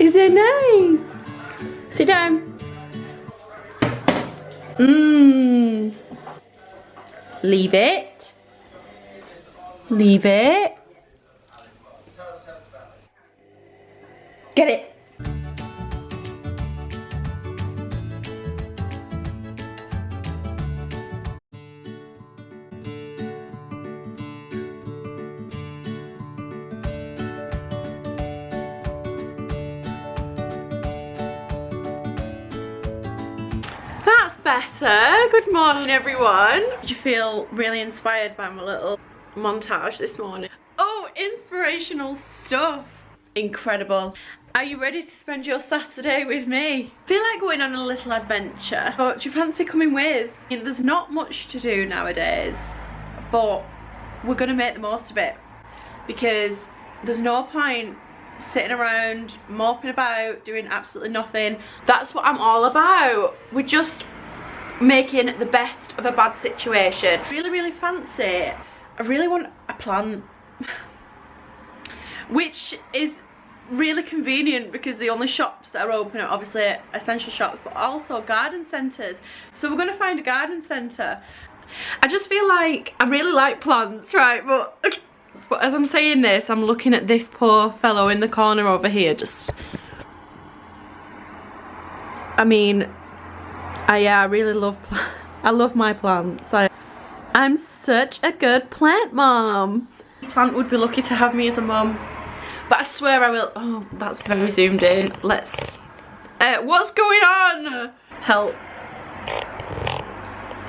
Is it nice? Sit down. Leave it. Leave it. Get it. That's better. Good morning, everyone. Did you feel really inspired by my little montage this morning? Oh, inspirational stuff. Incredible. Are you ready to spend your Saturday with me? I feel like going on a little adventure, but do you fancy coming with? There's not much to do nowadays, but we're gonna make the most of it because there's no point sitting around moping about doing absolutely nothing. That's what I'm all about. We're just making the best of a bad situation. Really fancy. I really want a plant, which is really convenient because the only shops that are open are obviously essential shops, but also garden centres. So we're going to find a garden centre. I just feel like I really like plants, right? But as I'm saying this, I'm looking at this poor fellow in the corner over here. I mean, I really love I love my plants. I'm such a good plant mom. Plant would be lucky to have me as a mum. But I swear I will. Oh, that's very zoomed in. Let's. What's going on? Help.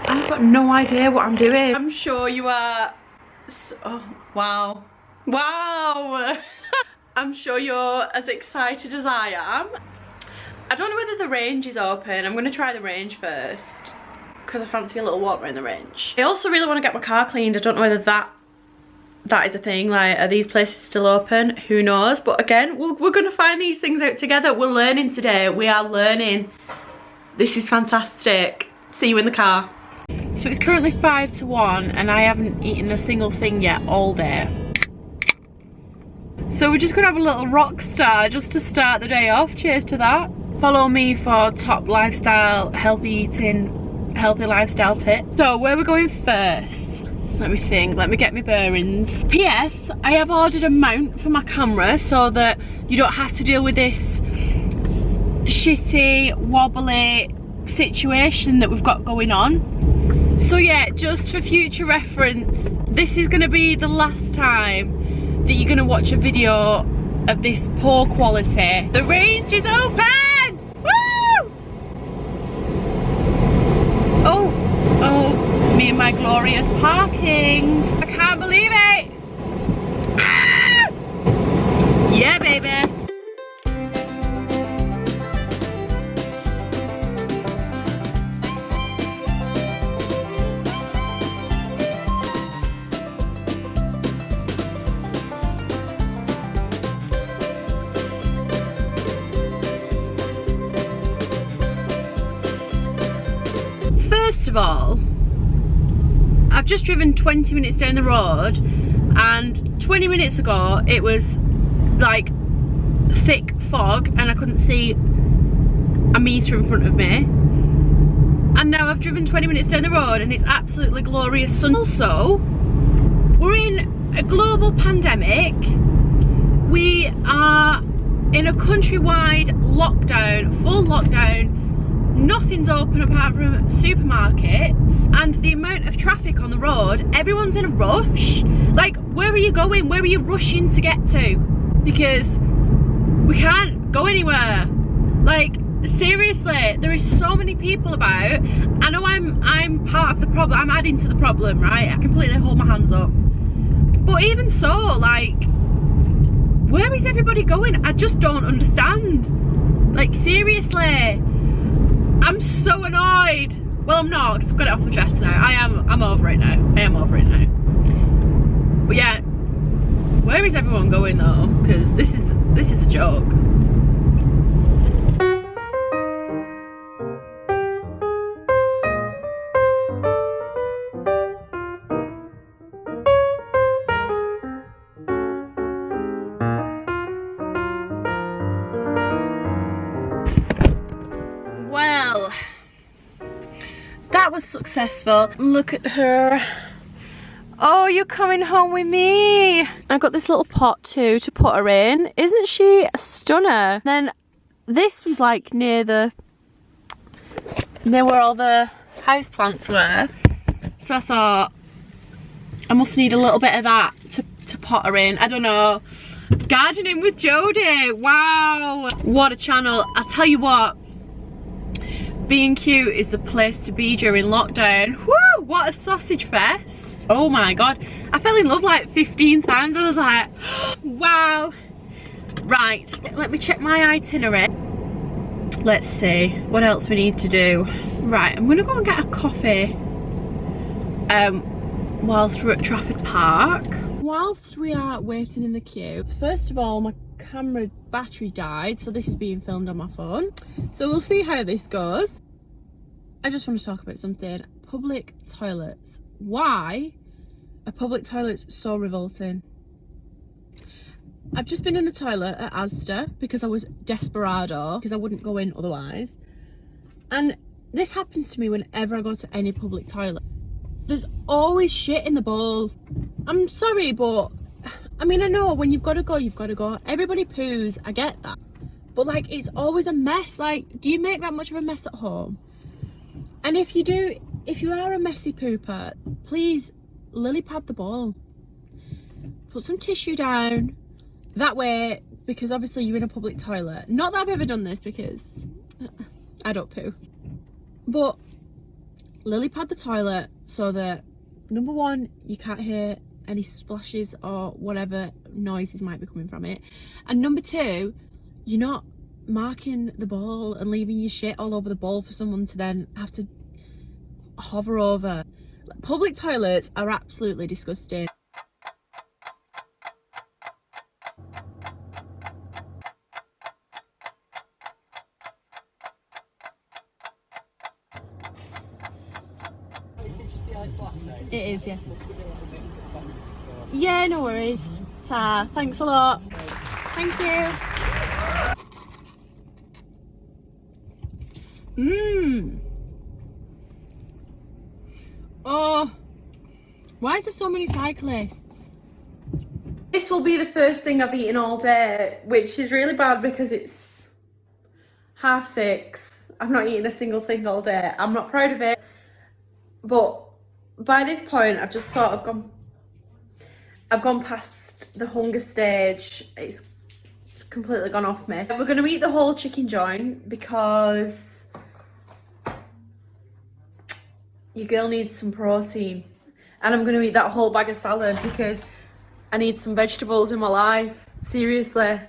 I've got no idea what I'm doing. I'm sure you are. Oh, wow. Wow. I'm sure you're as excited as I am. I don't know whether the range is open. I'm going to try the range first because I fancy a little walk around the range. I also really want to get my car cleaned. I don't know whether that is a thing. Like, are these places still open? Who knows? But again, we're going to find these things out together. We're learning today. We are learning. This is fantastic. See you in the car. So it's currently 5 to 1 and I haven't eaten a single thing yet all day. So we're just going to have a little rock star just to start the day off. Cheers to that. Follow me for top lifestyle, healthy eating, healthy lifestyle tips. So where we're going first? Let me think, let me get my bearings. P.S. I have ordered a mount for my camera so that you don't have to deal with this shitty, wobbly situation that we've got going on. So yeah, just for future reference, this is going to be the last time that you're going to watch a video of this poor quality. The range is open! Woo! Oh, me and my glorious parking. I can't believe it! Ah! Yeah, baby. First of all, I've just driven 20 minutes down the road and 20 minutes ago it was like thick fog and I couldn't see a metre in front of me, and now I've driven 20 minutes down the road and it's absolutely glorious sun. Also, we're in a global pandemic. We are in a countrywide lockdown, full lockdown. Nothing's open apart from supermarkets, and the amount of traffic on the road, everyone's in a rush. Like, where are you going? Where are you rushing to get to? Because we can't go anywhere. Like, seriously, there is so many people about. I know I'm part of the problem. I'm adding to the problem, right? I completely hold my hands up. But even so, like, where is everybody going? I just don't understand. Like, seriously. I'm so annoyed. Well, I'm not, because I've got it off my chest now. I'm over it now. I am over it now. But yeah, where is everyone going though? Because this is a joke. was successful. Look at her. Oh, you're coming home with me. I've got this little pot too to put her in. Isn't she a stunner? Then this was like near where all the house plants were. So I thought I must need a little bit of that to pot her in. I don't know. Gardening with Jodie. Wow. What a channel. I'll tell you what. Being cute is the place to be during lockdown. Woo! What a sausage fest. Oh my god. I fell in love like 15 times. I was like, wow. Right, let me check my itinerary. Let's see what else we need to do. Right, I'm gonna go and get a coffee whilst we're at Trafford Park. Whilst we are waiting in the queue, first of all, my camera battery died, so this is being filmed on my phone. So we'll see how this goes. I just want to talk about something. Public toilets. Why are public toilets so revolting? I've just been in the toilet at Asda because I was desperado, because I wouldn't go in otherwise. And this happens to me whenever I go to any public toilet. There's always shit in the bowl. I'm sorry, but I mean, I know when you've got to go, you've got to go. Everybody poos, I get that. But like, it's always a mess. Like, do you make that much of a mess at home? And if you do, if you are a messy pooper, please lily pad the bowl. Put some tissue down. That way, because obviously you're in a public toilet. Not that I've ever done this because I don't poo. But lily pad the toilet so that, number one, you can't hear any splashes or whatever noises might be coming from it. And number two, you're not marking the bowl and leaving your shit all over the bowl for someone to then have to hover over. Public toilets are absolutely disgusting. It is, yeah. Yeah, no worries. Ta, thanks a lot. Thank you. Oh, why is there so many cyclists? This will be the first thing I've eaten all day, which is really bad because it's 6:30. I've not eaten a single thing all day. I'm not proud of it, but by this point, I've just sort of gone past the hunger stage. It's completely gone off me. We're gonna eat the whole chicken joint because your girl needs some protein. And I'm gonna eat that whole bag of salad because I need some vegetables in my life. Seriously,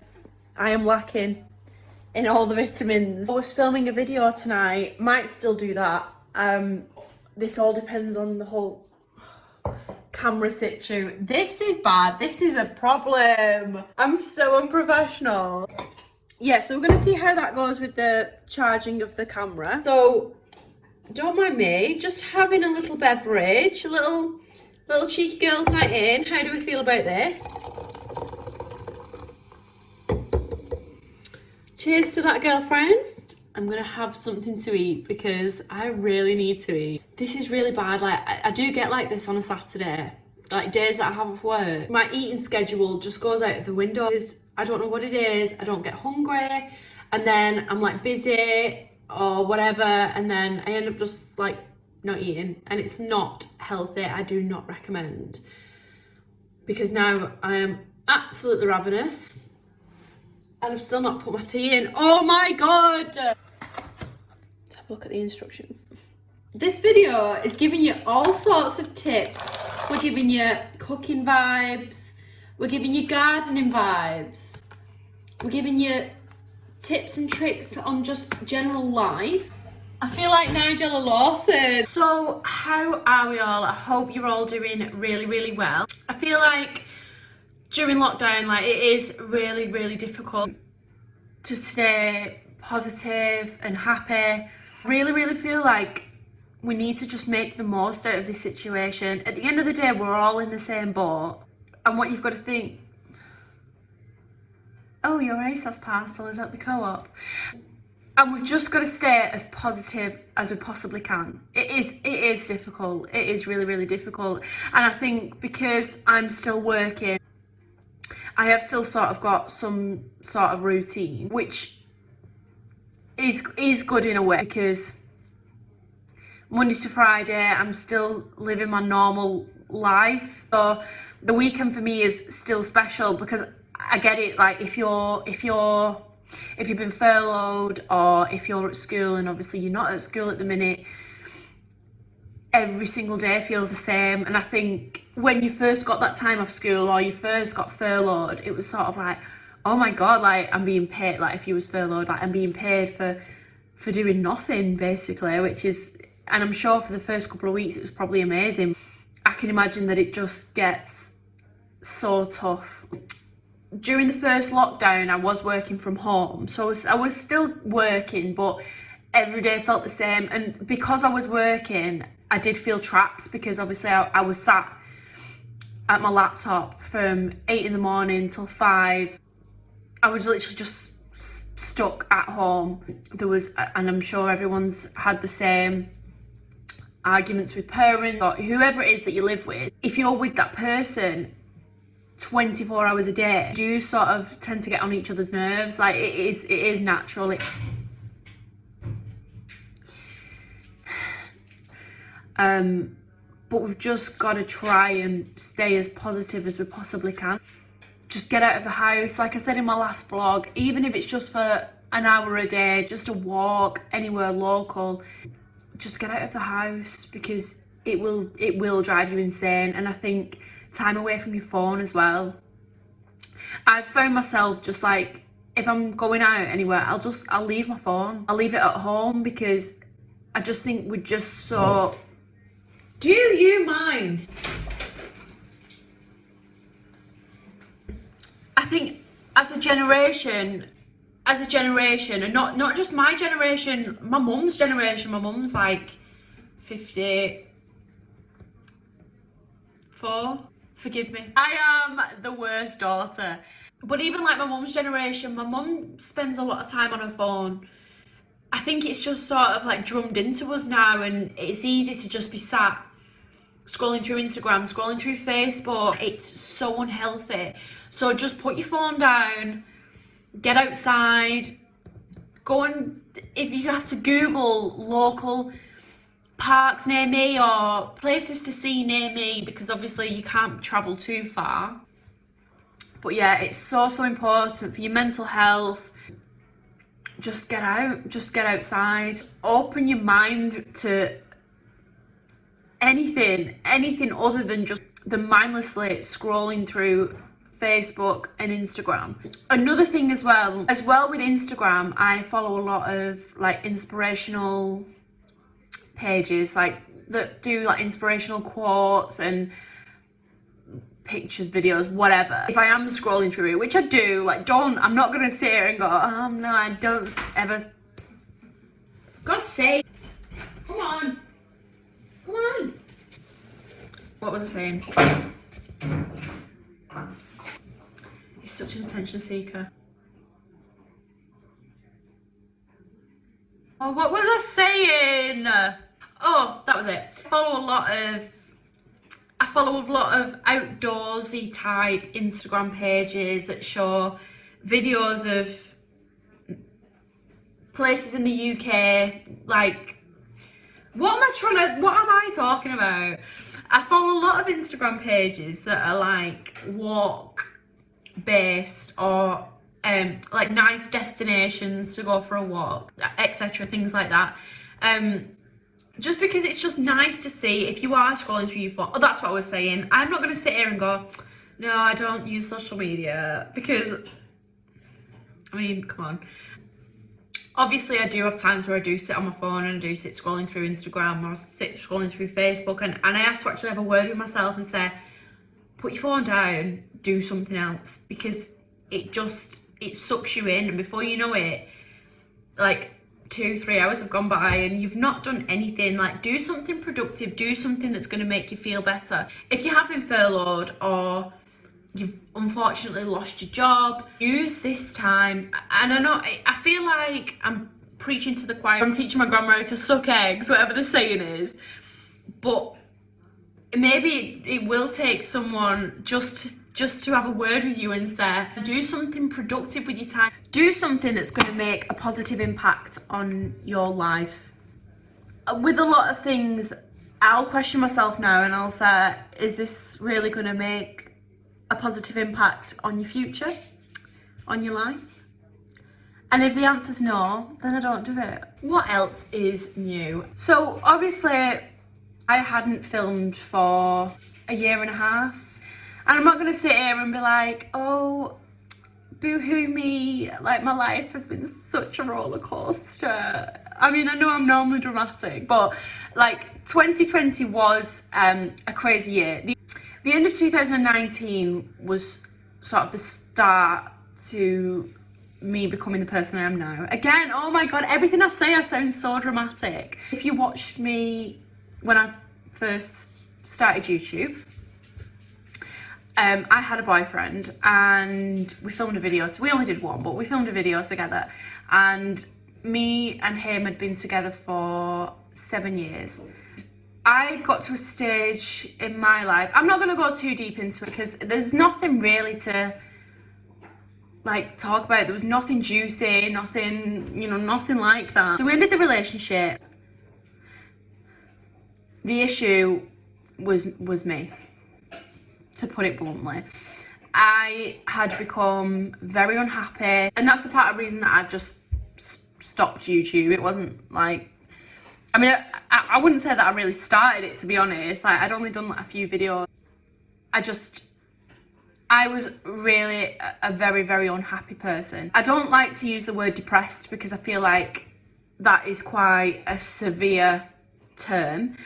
I am lacking in all the vitamins. I was filming a video tonight, might still do that. This all depends on the whole camera situ. This is bad, this is a problem. I'm so unprofessional. Yeah, so we're gonna see how that goes with the charging of the camera. So, don't mind me, just having a little beverage, a little cheeky girls night in. How do we feel about this? Cheers to that, girlfriends. I'm gonna have something to eat because I really need to eat. This is really bad. Like, I do get like this on a Saturday, like days that I have off work. My eating schedule just goes out of the window. I don't know what it is. I don't get hungry, and then I'm like busy or whatever, and then I end up just like not eating, and it's not healthy. I do not recommend, because now I am absolutely ravenous and I've still not put my tea in. Oh my god! Have a look at the instructions. This video is giving you all sorts of tips. We're giving you cooking vibes, we're giving you gardening vibes, we're giving you tips and tricks on just general life. I feel like Nigella Lawson. So how are we all? I hope you're all doing really, really well. I feel like during lockdown, like, it is really, really difficult to stay positive and happy. Really, really feel like we need to just make the most out of this situation. At the end of the day, we're all in the same boat. And what you've got to think, oh, your ASOS parcel is at the co-op. And we've just got to stay as positive as we possibly can. It is difficult. It is really, really difficult. And I think because I'm still working, I have still sort of got some sort of routine, which is good in a way, because Monday to Friday I'm still living my normal life. So the weekend for me is still special, because I get it, like if you've been furloughed, or if you're at school, and obviously you're not at school at the minute, every single day feels the same. And I think when you first got that time off school, or you first got furloughed, it was sort of like, oh my god, like I'm being paid, like if you was furloughed, like I'm being paid for doing nothing basically, which is, and I'm sure for the first couple of weeks it was probably amazing. I can imagine that it just gets so tough. During the first lockdown, I was working from home, so I was still working, but every day felt the same. And because I was working, I did feel trapped, because obviously I was sat at my laptop from 8 in the morning till 5. I was literally just stuck at home. There was, and I'm sure everyone's had the same arguments with parents or whoever it is that you live with. If you're with that person 24 hours a day, do sort of tend to get on each other's nerves. Like it is natural. But we've just got to try and stay as positive as we possibly can. Just get out of the house, like I said in my last vlog, even if it's just for an hour a day, just a walk anywhere local. Just get out of the house, because it will drive you insane. And I think time away from your phone as well. I've found myself just like, if I'm going out anywhere, I'll leave my phone. I'll leave it at home, because I just think we're just so... Do you mind? I think as a generation, and not just my generation, my mum's generation. My mum's like 54. Forgive me. I am the worst daughter. But even like my mum's generation, my mum spends a lot of time on her phone. I think it's just sort of like drummed into us now, and it's easy to just be sat scrolling through Instagram, scrolling through Facebook. It's so unhealthy. So just put your phone down, get outside, go and, if you have to, Google local parks near me or places to see near me, because obviously you can't travel too far. But yeah, it's so important for your mental health. Just get out, just get outside, open your mind to anything other than just the mindlessly scrolling through Facebook and Instagram. Another thing as well with Instagram, I follow a lot of like inspirational pages, like that do like inspirational quotes and pictures, videos, whatever. If I am scrolling through it, which I do, like I'm not gonna sit here and go, oh no, I don't ever. God's sake, come on. What was I saying? He's such an attention seeker. Oh, what was I saying? Oh, that was it. I follow a lot of outdoorsy type Instagram pages that show videos of places in the UK. Like, what am I talking about? I follow a lot of Instagram pages that are like walk based, or like nice destinations to go for a walk, etc., things like that. Just because it's just nice to see if you are scrolling through your phone. Oh, that's what I was saying. I'm not going to sit here and go, no, I don't use social media, because, I mean, come on. Obviously, I do have times where I do sit on my phone and I do sit scrolling through Instagram, or sit scrolling through Facebook, and I have to actually have a word with myself and say, put your phone down, do something else, because it sucks you in, and before you know it, like 2-3 hours have gone by and you've not done anything. Like, do something productive, do something that's going to make you feel better. If you have been furloughed or you've unfortunately lost your job, use this time. And I feel like I'm preaching to the choir. I'm teaching my grandma how to suck eggs, whatever the saying is. But maybe it will take someone just to have a word with you and say, do something productive with your time. Do something that's going to make a positive impact on your life. With a lot of things, I'll question myself now and I'll say, is this really going to make a positive impact on your future, on your life? And if the answer's no, then I don't do it. What else is new? So obviously I hadn't filmed for a year and a half. And I'm not going to sit here and be like, oh, boo-hoo me, like my life has been such a roller coaster. I mean, I know I'm normally dramatic, but like 2020 was a crazy year. The end of 2019 was sort of the start to me becoming the person I am now. Again, oh my God, everything I say, I sound so dramatic. If you watched me when I first started YouTube, I had a boyfriend and we filmed a video. We only did one, but we filmed a video together. And me and him had been together for 7 years. I got to a stage in my life, I'm not going to go too deep into it because there's nothing really to like talk about. There was nothing juicy, nothing, you know, nothing like that. So we ended the relationship. The issue was me, to put it bluntly. I had become very unhappy, and that's the part of the reason that I've just stopped YouTube. It wasn't like, I mean, I wouldn't say that I really started it, to be honest. Like, I'd only done like a few videos. I was really a very, very unhappy person. I don't like to use the word depressed because I feel like that is quite a severe term.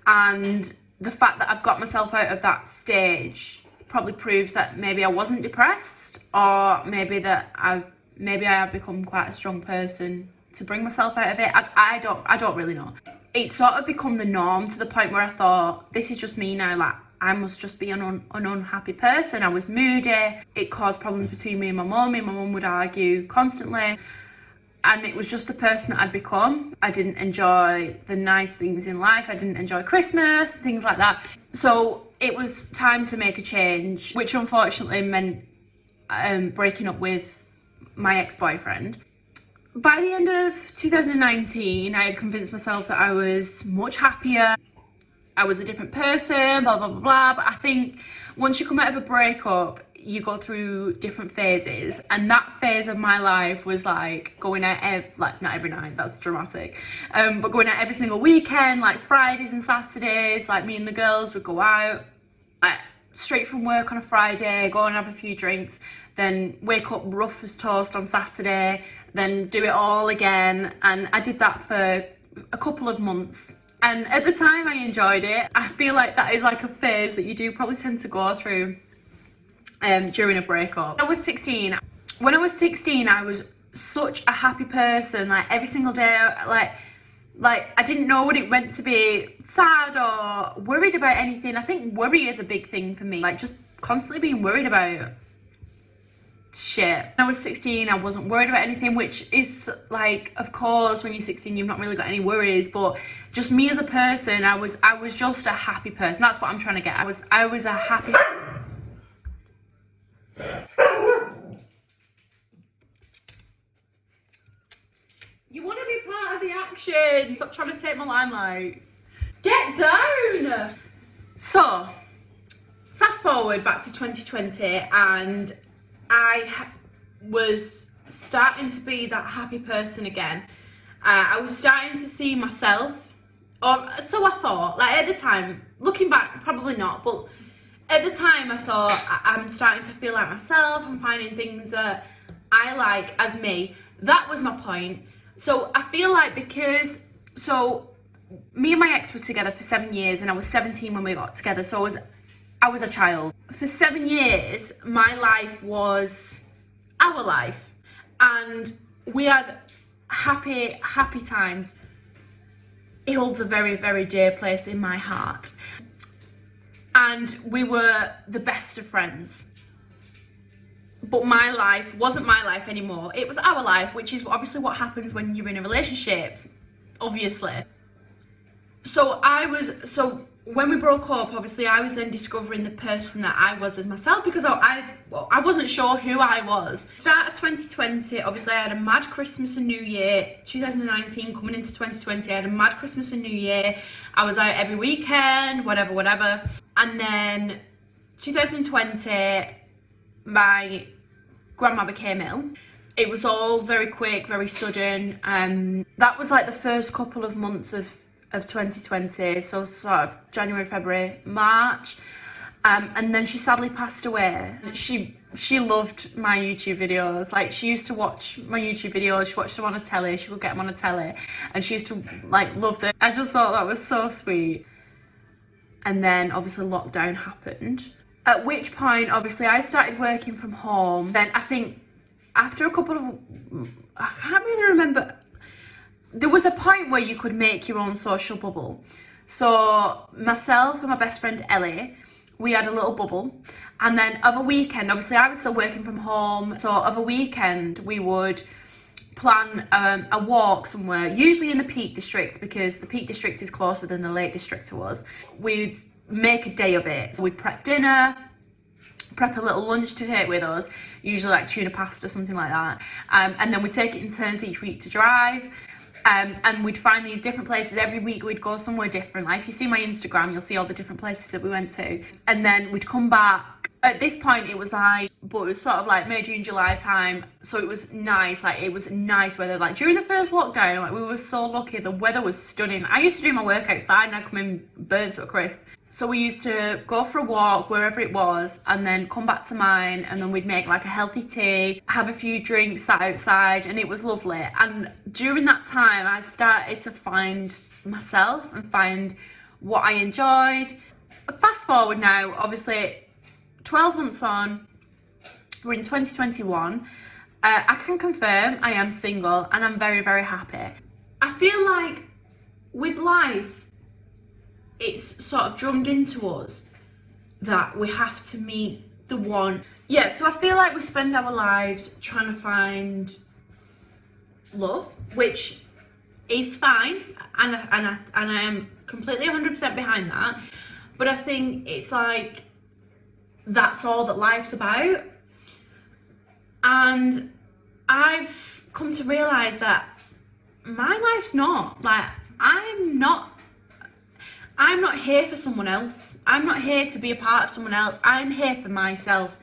And the fact that I've got myself out of that stage probably proves that maybe I wasn't depressed, or maybe that I have become quite a strong person to bring myself out of it. I don't really know. It sort of become the norm to the point where I thought, this is just me now, like I must just be an unhappy person. I was moody. It caused problems between me and my mum. Me and my mum would argue constantly. And it was just the person that I'd become. I didn't enjoy the nice things in life. I didn't enjoy Christmas, things like that. So it was time to make a change, which unfortunately meant breaking up with my ex-boyfriend. By the end of 2019, I had convinced myself that I was much happier. I was a different person, blah, blah, blah, blah. But I think once you come out of a breakup, you go through different phases, and that phase of my life was like going out like not every night, that's dramatic, but going out every single weekend, like Fridays and Saturdays. Like me and the girls would go out like straight from work on a Friday, go and have a few drinks, then wake up rough as toast on Saturday, then do it all again. And I did that for a couple of months, and at the time I enjoyed it. I feel like that is like a phase that you do probably tend to go through during a breakup. When I was 16, I was such a happy person. Like every single day, like I didn't know what it meant to be sad or worried about anything. I think worry is a big thing for me, like just constantly being worried about shit. When I was 16, I wasn't worried about anything, which is like, of course, when you're 16, you've not really got any worries. But just me as a person, I was just a happy person. That's what I'm trying to get. I was a happy. You want to be part of the action. Stop trying to take my limelight. Get down. So, fast forward back to 2020, and I was starting to be that happy person again. I was starting to see myself, or so I thought. Like at the time, looking back, probably not, but at the time I thought, I'm starting to feel like myself. I'm finding things that I like as me. That was my point. So I feel like so me and my ex were together for 7 years, and I was 17 when we got together. So I was a child. For 7 years, my life was our life, and we had happy times. It holds a very, very dear place in my heart. And we were the best of friends. but my life wasn't my life anymore. It was our life, which is obviously what happens when you're in a relationship, obviously. So when we broke up, obviously I was then discovering the person that I was as myself, because I wasn't sure who I was. Start of 2020, obviously I had a mad Christmas and New Year. 2019 coming into 2020, I had a mad Christmas and New Year. I was out every weekend, whatever. And then 2020, my grandma became ill. It was all very quick, very sudden. That was like the first couple of months of 2020, so sort of January, February, March, and then she sadly passed away. She loved my YouTube videos. Like, she used to watch my YouTube videos, she watched them on a telly, she would get them on a telly, and she used to like love them. I just thought that was so sweet. And then obviously lockdown happened, at which point obviously I started working from home. Then I think after a couple of, I can't really remember, there was a point where you could make your own social bubble. So myself and my best friend Ellie, we had a little bubble, and then of a weekend, obviously I was still working from home, so of a weekend we would plan a walk somewhere, usually in the Peak District, because the Peak District is closer than the Lake District to us. We'd make a day of it. So we'd prep dinner, prep a little lunch to take with us, usually like tuna pasta, something like that, and then we'd take it in turns each week to drive. And we'd find these different places. Every week we'd go somewhere different. Like, if you see my Instagram, you'll see all the different places that we went to. And then we'd come back. At this point, it was like, but it was sort of like May, June, July time. So it was nice. Like, it was nice weather. Like, during the first lockdown, like, we were so lucky. The weather was stunning. I used to do my work outside and I'd come in burnt to a crisp. So we used to go for a walk wherever it was, and then come back to mine, and then we'd make like a healthy tea, have a few drinks, sat outside, and it was lovely. And during that time I started to find myself and find what I enjoyed. Fast forward now, obviously 12 months on, we're in 2021. I can confirm I am single and I'm very, very happy. I feel like with life, it's sort of drummed into us that we have to meet the one. Yeah, so I feel like we spend our lives trying to find love, which is fine, and I am completely 100% behind that. But I think it's like, that's all that life's about. And I've come to realise that my life's not. Like, I'm not here for someone else. I'm not here to be a part of someone else. I'm here for myself.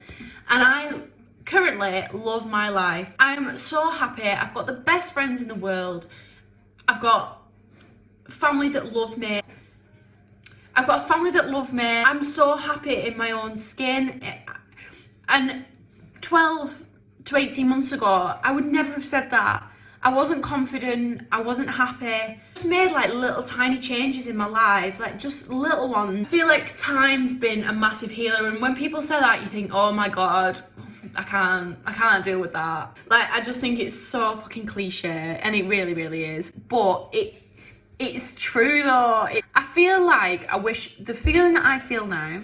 And I currently love my life. I'm so happy. I've got the best friends in the world. I've got family that love me. I'm so happy in my own skin. And 12 to 18 months ago, I would never have said that. I wasn't confident, I wasn't happy. I just made like little tiny changes in my life, like just little ones. I feel like time's been a massive healer, and when people say that, you think, oh my God, I can't deal with that. Like, I just think it's so fucking cliche, and it really, really is. But it's true though. I feel like the feeling that I feel now,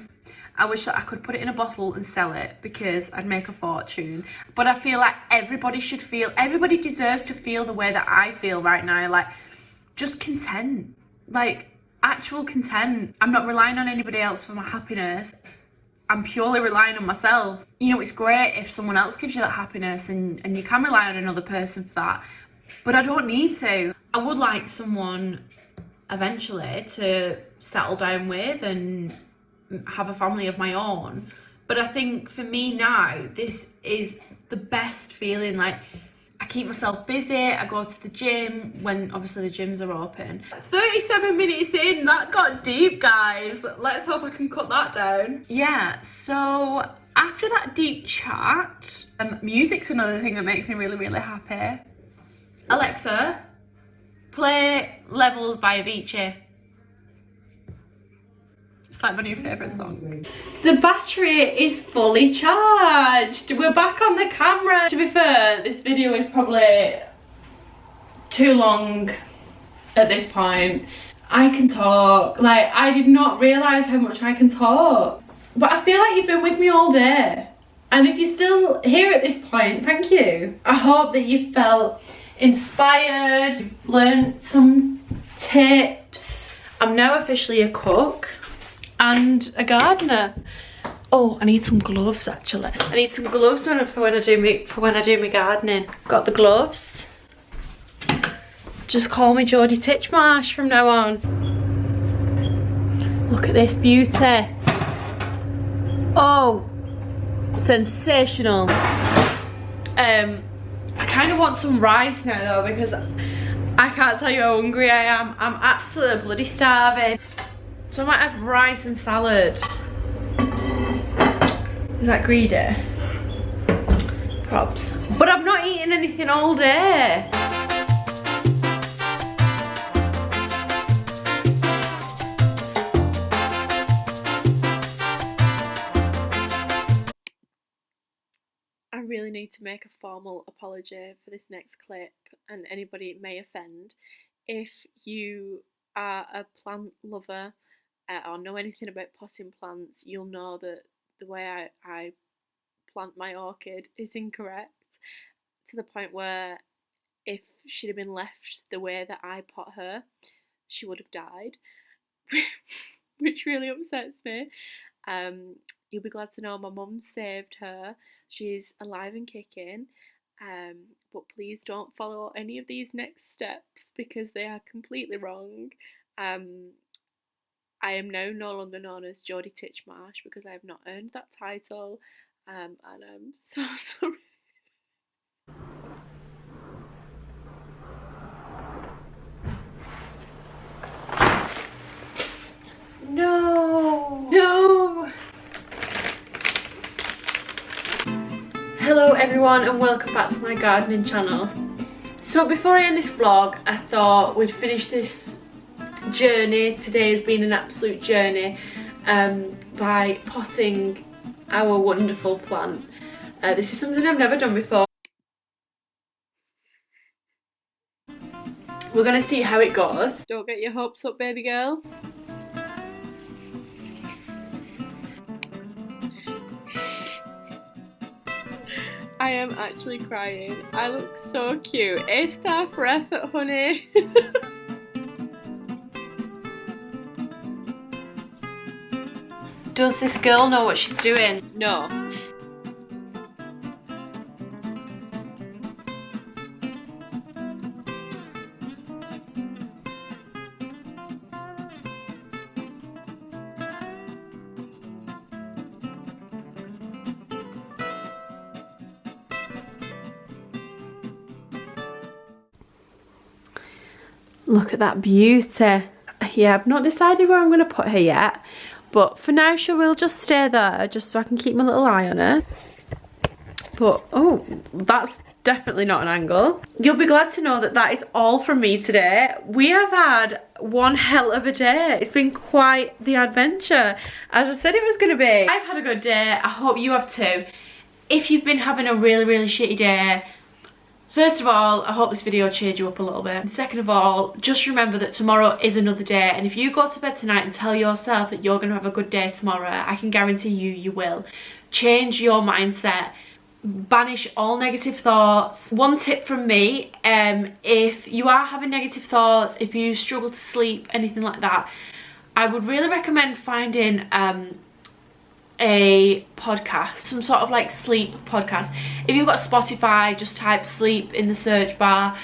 I wish that I could put it in a bottle and sell it, because I'd make a fortune. But I feel like everybody deserves to feel the way that I feel right now. Like, just content. Like, actual content. I'm not relying on anybody else for my happiness. I'm purely relying on myself. You know, it's great if someone else gives you that happiness, and you can rely on another person for that. But I don't need to. I would like someone eventually to settle down with and have a family of my own, but I think for me now, this is the best feeling. Like, I keep myself busy, I go to the gym when obviously the gyms are open. 37 minutes in, that got deep, guys. Let's hope I can cut that down. Yeah, so after that deep chat, music's another thing that makes me really, really happy. Alexa, play Levels by Avicii. It's like my new favourite song. The battery is fully charged. We're back on the camera. To be fair, this video is probably too long at this point. I can talk. Like, I did not realise how much I can talk. But I feel like you've been with me all day. And if you're still here at this point, thank you. I hope that you felt inspired, learned some tips. I'm now officially a cook and a gardener. Oh, I need some gloves actually. I need some gloves on for when I do my gardening. Got the gloves. Just call me Jodie Titchmarsh from now on. Look at this beauty. Oh, sensational. I kind of want some rice now though, because I can't tell you how hungry I am. I'm absolutely bloody starving. So I might have rice and salad. Is that greedy? Props. But I've not eaten anything all day. I really need to make a formal apology for this next clip, and anybody it may offend. If you are a plant lover or know anything about potting plants, you'll know that the way I plant my orchid is incorrect, to the point where if she'd have been left the way that I pot her, she would have died, which really upsets me. You'll be glad to know my mum saved her. She's alive and kicking, but please don't follow any of these next steps because they are completely wrong. I am now no longer known as Jodie Titchmarsh because I have not earned that title, and I'm so sorry. No! No! Hello everyone and welcome back to my gardening channel. So before I end this vlog, I thought we'd finish this journey. Today has been an absolute journey by potting our wonderful plant. This is something I've never done before. We're gonna see how it goes. Don't get your hopes up, baby girl. I am actually crying. I look so cute. A-star for effort, honey. Does this girl know what she's doing? No. Look at that beauty. Yeah, I've not decided where I'm going to put her yet, but for now she will just stay there, just so I can keep my little eye on her. But, oh, that's definitely not an angle. You'll be glad to know that that is all from me today. We have had one hell of a day. It's been quite the adventure, as I said it was going to be. I've had a good day. I hope you have too. If you've been having a really, really shitty day, first of all, I hope this video cheered you up a little bit. And second of all, just remember that tomorrow is another day, and if you go to bed tonight and tell yourself that you're going to have a good day tomorrow, I can guarantee you will. Change your mindset. Banish all negative thoughts. One tip from me, if you are having negative thoughts, if you struggle to sleep, anything like that, I would really recommend finding a podcast, some sort of like sleep podcast. If you've got Spotify, just type sleep in the search bar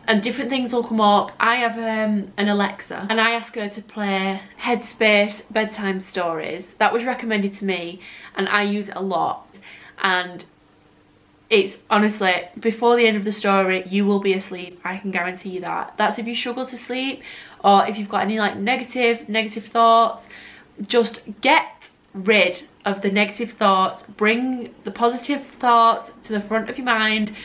and different things will come up. I have an Alexa and I ask her to play Headspace bedtime stories. That was recommended to me and I use it a lot, and it's honestly, before the end of the story you will be asleep. I can guarantee you that. That's if you struggle to sleep, or if you've got any like negative thoughts. Just get rid of the negative thoughts, bring the positive thoughts to the front of your mind.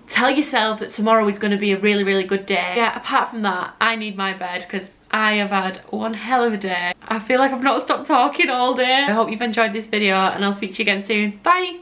Tell yourself that tomorrow is going to be a really, really good day. Yeah, apart from that, I need my bed because I have had one hell of a day. I feel like I've not stopped talking all day. I hope you've enjoyed this video and I'll speak to you again soon. Bye!